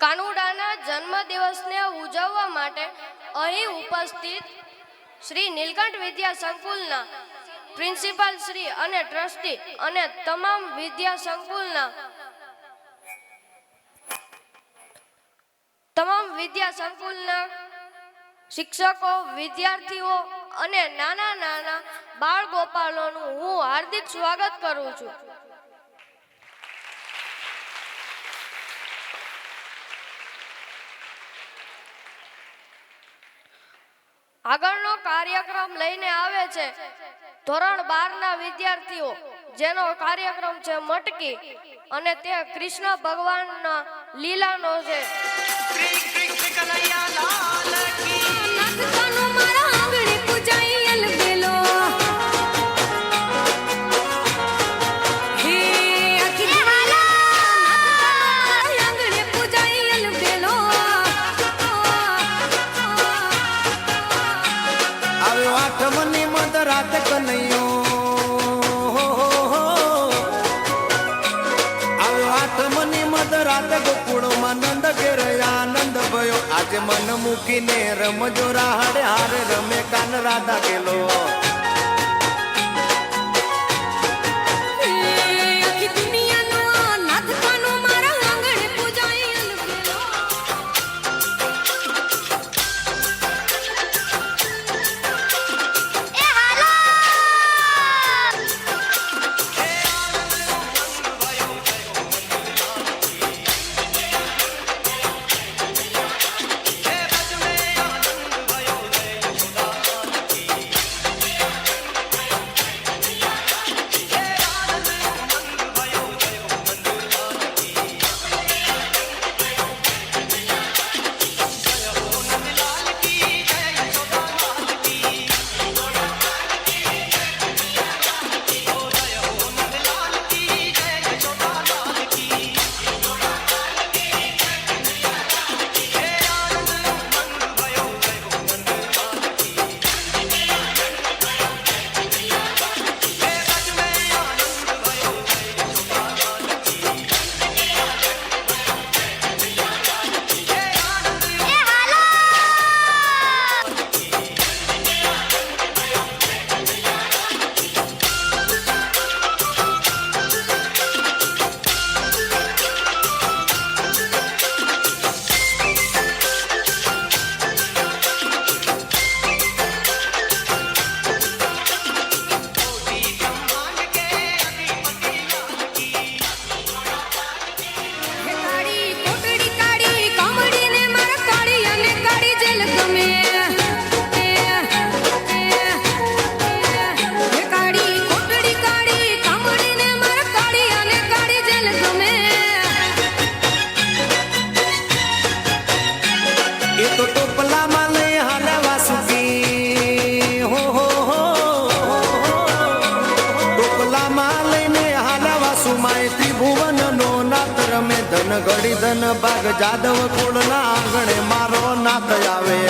કાનુડાના જન્મદિવસને ઉજવવા માટે અહીં ઉપસ્થિત શ્રી નીલકંઠ વિદ્યા સંકુલના પ્રિન્સિપાલ શ્રી અને ટ્રસ્ટી અને તમામ વિદ્યા સંકુલના શિક્ષકો, વિદ્યાર્થીઓ અને નાના નાના બાળ ગોપાલોનું હું હાર્દિક સ્વાગત કરું છું. આગળનો કાર્યક્રમ લઈને આવે છે ધોરણ 12 ના વિદ્યાર્થીઓ, જેનો કાર્યક્રમ છે મટકી અને તે કૃષ્ણ ભગવાનના લીલાનો છે. નંદ ઘેર આનંદ ભયો, આજે મન મૂકીને રમજો રાહડે હારે રમે કાન રાધા ગેલો. ઘડી ધન ભાગ જાદવ કુળ ના આંગણે મારો નાથ આવે.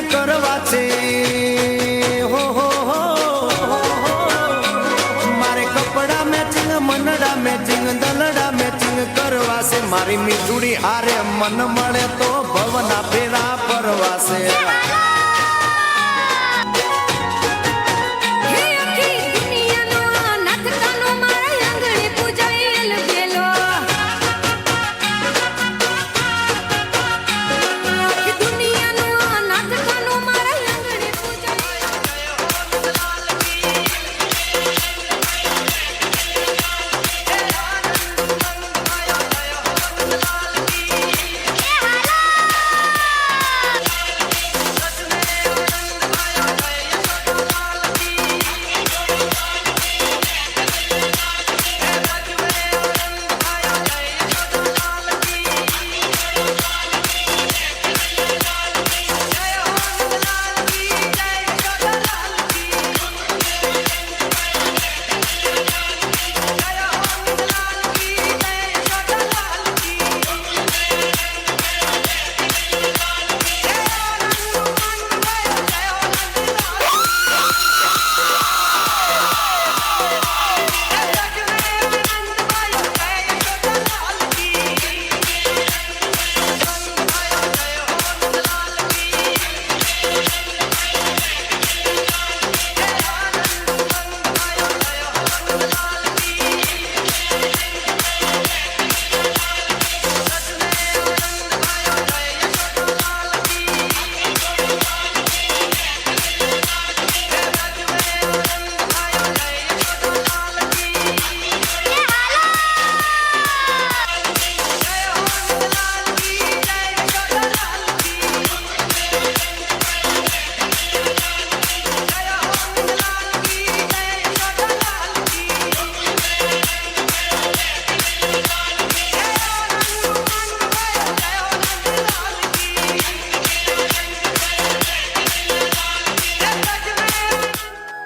કરવા છે હો હો હો હો, હો. મારે કપડા મેચિંગ મનડા મેચિંગ દલડા મેચિંગ કરવા છે મારી મીઠુડી હારે મન મળે તો ભવના ફેરા ફરવા છે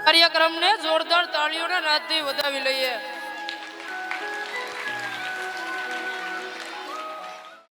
કાર્યક્રમને જોરદાર તાળીઓના નાદથી વધાવી લઈએ.